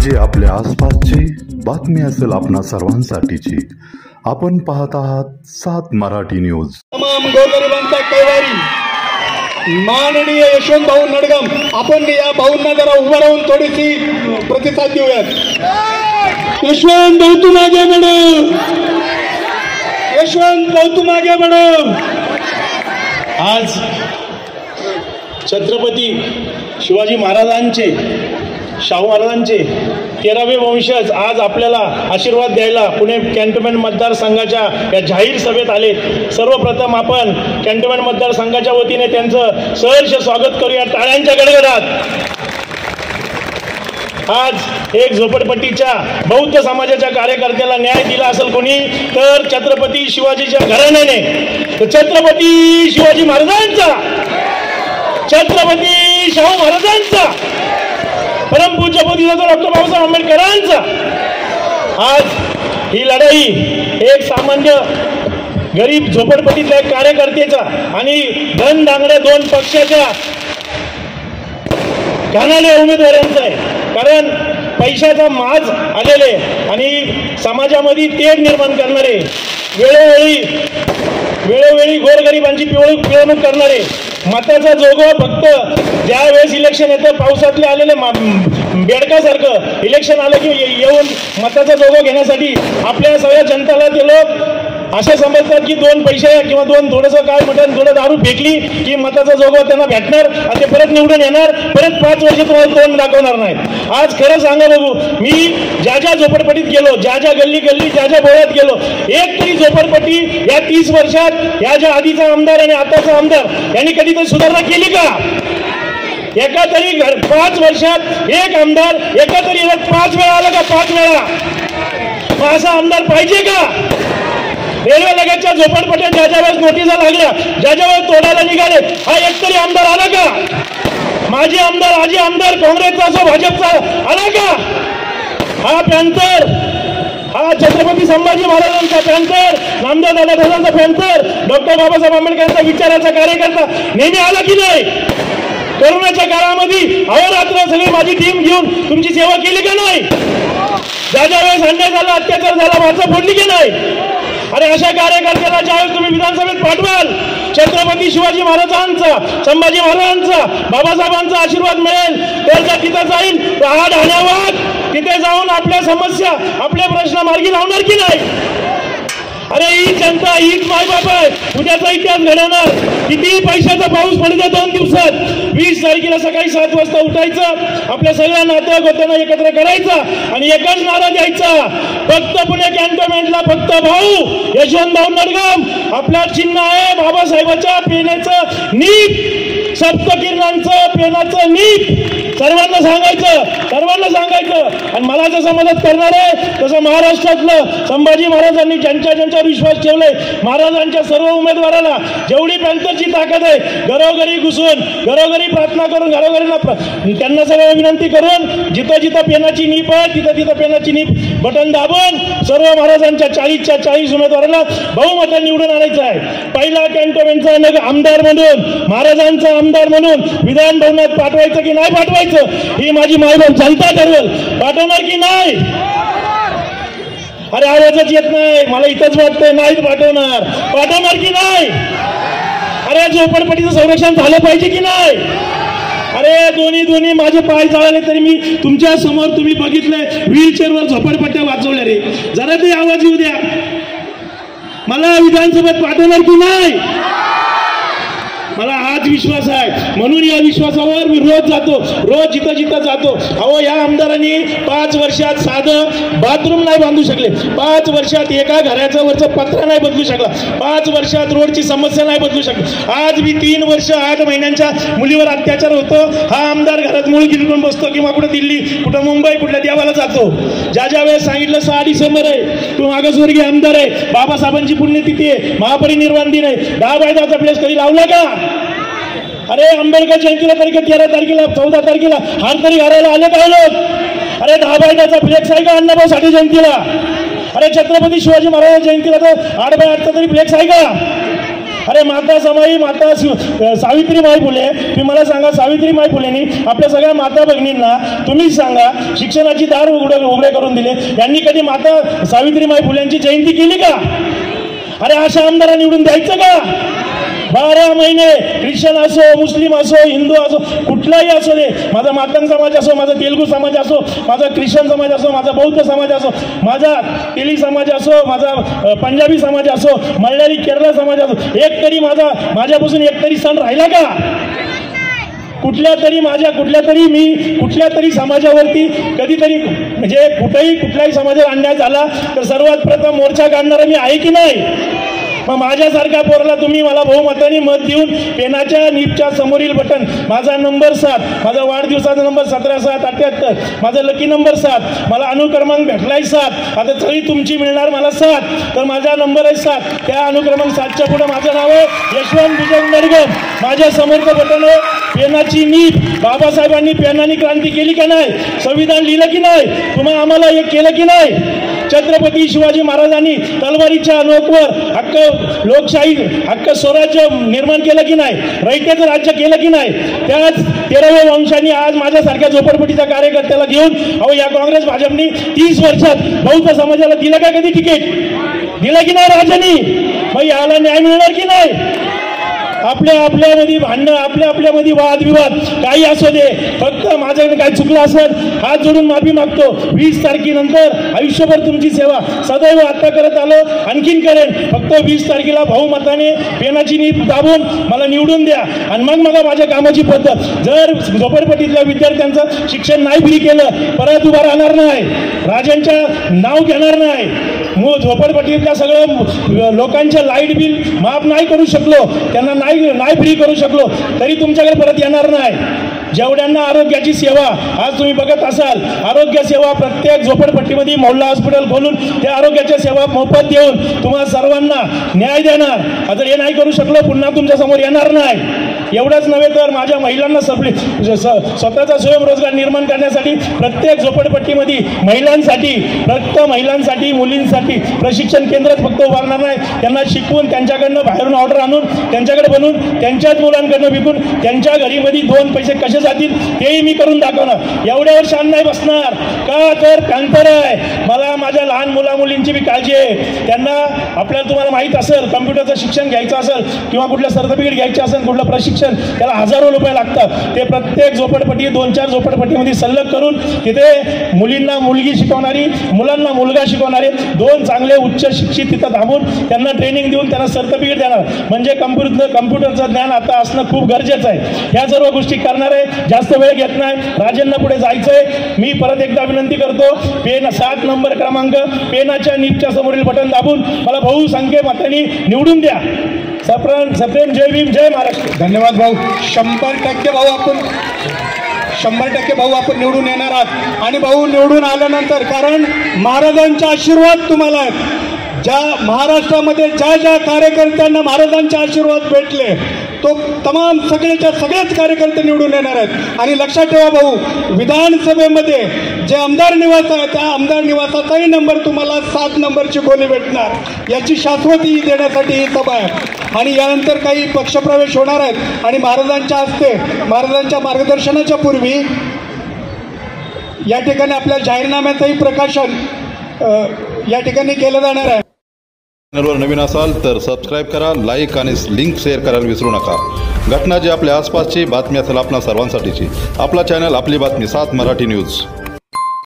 जी आपल्या आसपासची बातमी असेल आपणा सर्वांसाठीची। आपण पाहत आहात 7 मराठी न्यूज। तमाम गोरगरिबांचा कैवारी माननीय यशवंत भाऊ नडगम, आपण या भाऊंना जरा उभं राहून थोडीशी प्रतिसाद देऊयात। यशवंत भाऊ तू मागे बढ़ो, यशवंत भाऊ तू मागे बढ़ो। आज छत्रपती शिवाजी महाराजांचे, शाहू महाराजांचे 13वे वंशज आज आपल्याला आशीर्वाद द्यायला पुणे कॅन्टोन्मेंट मतदारसंघाच्या या जाहीर सभेत आले। सर्वप्रथम आपण कॅन्टोन्मेंट मतदारसंघाच्या वतीने त्यांचं सहर्ष स्वागत करूया टाळ्यांच्या गडगडात। आज एक झोपडपट्टीच्या बौद्ध समाजाच्या कार्यकर्त्याला न्याय दिला असेल कोणी तर छत्रपती शिवाजीच्या घराण्याने। तर छत्रपती शिवाजी महाराजांचा, छत्रपती शाहू महाराजांचा, परमपूज्य बोधिसत्व डॉक्टर बाबासाहेब आंबेडकरांचा। आज ही लढाई एक सामान्य गरीब झोपडपट्टीतल्या एक कार्यकर्त्याचा आणि धन दांगड्या दोन पक्षाच्या घाणाल्या उमेदवारांचा आहे। कारण पैशाचा माज आलेले आणि समाजामध्ये तेढ निर्माण करणारे, वेळोवेळी गोरगरिबांची पिळवणूक करणारे, मताचा जोगवा फक्त ज्या वेळेस इलेक्शन येतं पावसातले आलेले बेडकासारखं इलेक्शन आलं की येऊन मताचा जोगवा घेण्यासाठी आपल्या सगळ्या जनताला ते लोक असे समजतात की 2 पैसे किंवा 2 थोडंसं काय मटण थोडं दारू फेकली की मताचा जोगवा त्यांना भेटणार आणि ते परत निवडून येणार, परत 5 वर्ष तुम्हाला तोंड दाखवणार नाहीत। आज खरं सांगा बघू, मी ज्या ज्या झोपडपट्टीत गेलो, ज्या ज्या गल्ली ज्या ज्या बोळ्यात गेलो, एक तरी झोपडपट्टी या 30 वर्षात या ज्या आधीचा आमदार आणि आताचा आमदार यांनी कधीतरी सुधारणा केली का? एका तरी 5 वर्षात एक आमदार एका तरी 5 वेळा आला का? 5 वेळा असा आमदार पाहिजे का? रेल्वे लगतच्या झोपडपट्ट्या ज्या ज्या वेळेस नोटिसा लागल्या, ज्या ज्या वेळेस तोडायला निघाले, हा एक तरी आमदार आला का? माजी आमदार, आजी आमदार, काँग्रेसचा असो भाजपचा आला का? हा पॅन्थर, हा छत्रपती संभाजी महाराजांचा पॅन्थर, नामदेव दादा ढसांचा पॅन्थर, डॉक्टर बाबासाहेब आंबेडकरांचा विचाराचा कार्यकर्ता नेहमी आला की नाही? कोरोनाच्या काळामध्ये अहोरात्र सगळी माझी टीम घेऊन तुमची सेवा केली का नाही? ज्या ज्या वेळेस अन्याय झाला, अत्याचार झाला, वाचा फोडली की नाही? अरे अशा कार्यकर्त्याला ज्यावेळेस तुम्ही विधानसभेत पाठवाल, छत्रपती शिवाजी महाराजांचा, संभाजी महाराजांचा, बाबासाहेबांचा आशीर्वाद मिळेल। तर जर तिथं जाईल तर हा ढाण्यावाद तिथे जाऊन आपल्या समस्या, आपले प्रश्न मार्गी लावणार की नाही? अरे ही जनता, हीच मायबाप आहे, उद्याचा इतिहास घडवणार। किती पैशाचा पाऊस पडतो 2 दिवसात, 20 तारखेला सकाळी 7 वाजता उठायचं, आपल्या सगळ्या नात्या गोत्यांना एकत्र करायचा आणि एकच नारा द्यायचा, फक्त पुणे कॅन्टोन्मेंटला फक्त भाऊ यशवंत भाऊ नडगम। आपला चिन्ह आहे बाबासाहेबाच्या पेनेचं नीट, सप्तकिरणांचं पेनाचं नीट। सर्वांना सांगायचं आणि मला जसं मदत करणार आहे तसं महाराष्ट्रातलं संभाजी महाराजांनी ज्यांच्या विश्वास ठेवले, महाराजांच्या सर्व उमेदवाराला जेवढी पॅन्थरची ताकद आहे, घरोघरी घुसून, घरोघरी प्रार्थना करून, घरोघरी त्यांना सगळं विनंती करून, जिथं जिथं पेनाची नीप आहे तिथं पेनाची नीप बटन दाबून सर्व महाराजांच्या 40च्या 40 उमेदवाराला बहुमत निवडून आणायचं आहे। पहिला कॅन्टोन्मेंटचा आमदार म्हणून, महाराजांचा आमदार म्हणून विधान भवनात पाठवायचं की नाही पाठवायचं ही माझी मायबाप जनता ठरवेल। पाठवणार की नाही? अरे आवाजच येत नाही, मला इथंच वाटतंय नाही पाठवणार की नाही? अरे झोपडपट्टीचं संरक्षण झालं पाहिजे की नाही? अरे दोन्ही माझे पाय जळाले तरी मी तुमच्या समोर तुम्ही बघितलंय व्हीलचेअरवर झोपडपट्ट्या वाचवल्या रे। जरा ते आवाज येऊ द्या, मला विधानसभेत पाठवणार की नाही? मला हाच विश्वास आहे, म्हणून या विश्वासावर मी रोज जातो, रोज जिथं जातो। अहो या आमदारांनी 5 वर्षात साधं बाथरूम नाही बांधू शकले, 5 वर्षात एका घराचं वरचं पत्रा नाही बदलू शकला, 5 वर्षात रोडची समस्या नाही बदलू शकली। आज मी 3 वर्ष 8 महिन्यांच्या मुलीवर अत्याचार होतो, हा आमदार घरात मूळ गिरून बसतो किंवा कुठं दिल्ली, कुठं मुंबई, कुठल्या देवाला जातो। ज्या वेळेस सांगितलं 6 डिसेंबर आहे, तू मागासवर्गीय आमदार आहे, बाबासाहेबांची पुण्यतिथी आहे, महापरिनिर्वाण दिन आहे, 10/10चा प्लेस कधी लावला का? अरे आंबेडकर जयंतीला 13 तारखेला 14 तारखेला हार तरी घालायला आले काय लोक? अरे 10/10चा फ्लेक्स आहे का अण्णाभाऊ साठे जयंतीला? अरे छत्रपती शिवाजी महाराज जयंतीला तर 8/8चा तरी फ्लेक्स आहे का? अरे माता समाई माता सावित्रीबाई फुले, तुम्ही मला सांगा सावित्रीबाई फुलेंनी आपल्या सगळ्या माता भगिनींना तुम्हीच सांगा शिक्षणाची दार उघडे करून दिले. यांनी कधी माता सावित्रीबाई फुलेंची जयंती केली का? अरे अशा आमदार निवडून द्यायचं का? 12 महिने ख्रिश्चन असो, मुस्लिम असो, हिंदू असो, कुठलाही असो दे, माझा मातंग समाज असो, माझा तेलुगू समाज असो, माझा ख्रिश्चन समाज असो, माझा बौद्ध समाज असो, माझा तेली समाज असो, माझा पंजाबी समाज असो, मल्याळी केरळ समाज असो, एक तरी माझ्यापासून एक तरी सण राहिला का? कुठल्या तरी समाजावरती कधीतरी म्हणजे कुठल्याही समाजाला अन्याय झाला तर सर्वात प्रथम मोर्चा काढणारा मी आहे की नाही? मग माझ्यासारख्या पोराला तुम्ही मला बहुमताने मत देऊन पेनाच्या निपच्या समोरील बटन, माझा नंबर 7, माझा वाढदिवसाचा नंबर 17/7/78, माझा लकी नंबर 7, मला अनुक्रमांक भेटलाय 7, आता तरी तुमची मिळणार मला 7, तर माझा नंबर आहे 7, त्या अनुक्रमांक 7च्या पुढे माझं नाव आहे यशवंत विजय नडगम. माझ्या समोरचं बटन आहे पेनाची नीप. बाबासाहेबांनी पेनाने क्रांती केली का नाही? संविधान लिहिलं की नाही? तुम्ही आम्हाला एक केलं की नाही? छत्रपती शिवाजी महाराजांनी तलवारीच्या नोकवर हक्क लोकशाही हक्क स्वराज्य निर्माण केलं की नाही? रयतेचं राज्य केलं की नाही? त्याच 13व्या वंशांनी आज माझ्यासारख्या झोपडपट्टीच्या कार्यकर्त्याला घेऊन या काँग्रेस भाजपनी 30 वर्षात बौद्ध समाजाला दिलं का कधी तिकीट? दिलं की नाही राजांनी? मग याला न्याय मिळणार की नाही? आपल्यामध्ये भांडणं, आपल्यामध्ये वादविवाद काही असू दे, फक्त माझ्याकडे काय चुकलं असेल हात जोडून माफी मागतो. 20 तारखेनंतर आयुष्यभर तुमची सेवा सदैव आता करत आलो, आणखीन करेन. फक्त 20 तारखेला बहुमताने पेनाची नीप दाबून मला निवडून द्या आणि मग माझ्या कामाची पद्धत. जर झोपडपट्टीतल्या विद्यार्थ्यांचं शिक्षण नाही फ्री केलं परत उभा राहणार नाही, राजांच्या नाव घेणार नाही. झोपडपट्टीतल्या सगळं लोकांच्या लाईट बिल माफ नाही करू शकलो, त्यांना नाही फ्री करू शकलो तरी तुमच्याकडे परत येणार नाही. जेवढ्यांना आरोग्याची सेवा आज तुम्ही बघत असाल, आरोग्य सेवा प्रत्येक झोपडपट्टीमध्ये मोहल्ला हॉस्पिटल खोलून त्या आरोग्याच्या सेवा मोफत देऊन तुम्हाला सर्वांना न्याय देणार. जर हे नाही करू शकलो पुन्हा तुमच्या समोर येणार नाही. एवढंच नव्हे तर माझ्या महिलांना स्वतःचा स्वयंरोजगार निर्माण करण्यासाठी प्रत्येक झोपडपट्टीमध्ये महिलांसाठी मुलींसाठी प्रशिक्षण केंद्र फक्त उभारणार नाही, त्यांना शिकवून त्यांच्याकडनं बाहेरून ऑर्डर आणून त्यांच्याकडे बनवून त्यांच्याच मुलांकडनं विकून त्यांच्या घरीमध्ये 2 पैसे कसे जातील तेही मी करून दाखवणार. एवढ्यावर शान नाही बसणार का? तर पॅन्थर आहे. मला माझ्या लहान मुलामुलींची बी काळजी आहे. त्यांना आपल्याला तुम्हाला माहीत असेल कम्प्युटरचं शिक्षण घ्यायचं असेल किंवा कुठलं सर्टिफिकेट घ्यायचं असेल, कुठलं प्रशिक्षण, त्याला हजारो रुपये लागतात. ते प्रत्येक झोपडपट्टी 2-4 झोपडपट्टीमध्ये सल्लग करून तिथे मुलींना मुलगी शिकवणारी, मुलांना मुलगा शिकवणारे 2 चांगले उच्च शिक्षित तिथं थांबून त्यांना ट्रेनिंग देऊन त्यांना सर्टिफिकेट देणार. म्हणजे कम्प्युटरचं ज्ञान आता असणं खूप गरजेचं आहे. ह्या सर्व गोष्टी करणार आहे. जास्त वेळ घेत नाही, राजांना पुढे जायचंय. मी परत एकदा विनंती करतो, 7 नंबर क्रमांक पेनाच्या नीपच्या समोरील बटन दाबून मला बहुसंख्य मतांनी निवडून द्या. सप्रेम जय भीम, जय महाराष्ट्र. धन्यवाद भाऊ. 100% भाऊ आपण निवडून येणार आहात. आणि भाऊ निवडून आल्यानंतर, कारण महाराजांचा आशीर्वाद तुम्हाला आहेत. ज्या महाराष्ट्रामध्ये ज्या कार्यकर्त्यांना महाराजांचे आशीर्वाद भेटले तो तमाम सगळेच कार्यकर्ते निवडून येणार आहेत. आणि लक्षात ठेवा भाऊ, विधानसभेमध्ये जे आमदार निवास आहे त्या आमदार निवासाचाही नंबर तुम्हाला 7 नंबरची खोली भेटणार. याची शाश्वती देण्यासाठी ही सभा आहे. आणि यानंतर काही पक्षप्रवेश होणार आहेत आणि महाराजांच्या हस्ते, महाराजांच्या मार्गदर्शनाच्या पूर्वी या ठिकाणी आपल्या जाहीरनाम्याचंही प्रकाशन या ठिकाणी केलं जाणार आहे. चॅनलवर नवीन असाल तर सबस्क्राईब करा, लाईक आणि लिंक शेअर करायला विसरू नका. घटना जी आपल्या आसपासची बातमी असेल आपणा सर्वांसाठीची, आपला चॅनल आपली बातमी 7 मराठी न्यूज.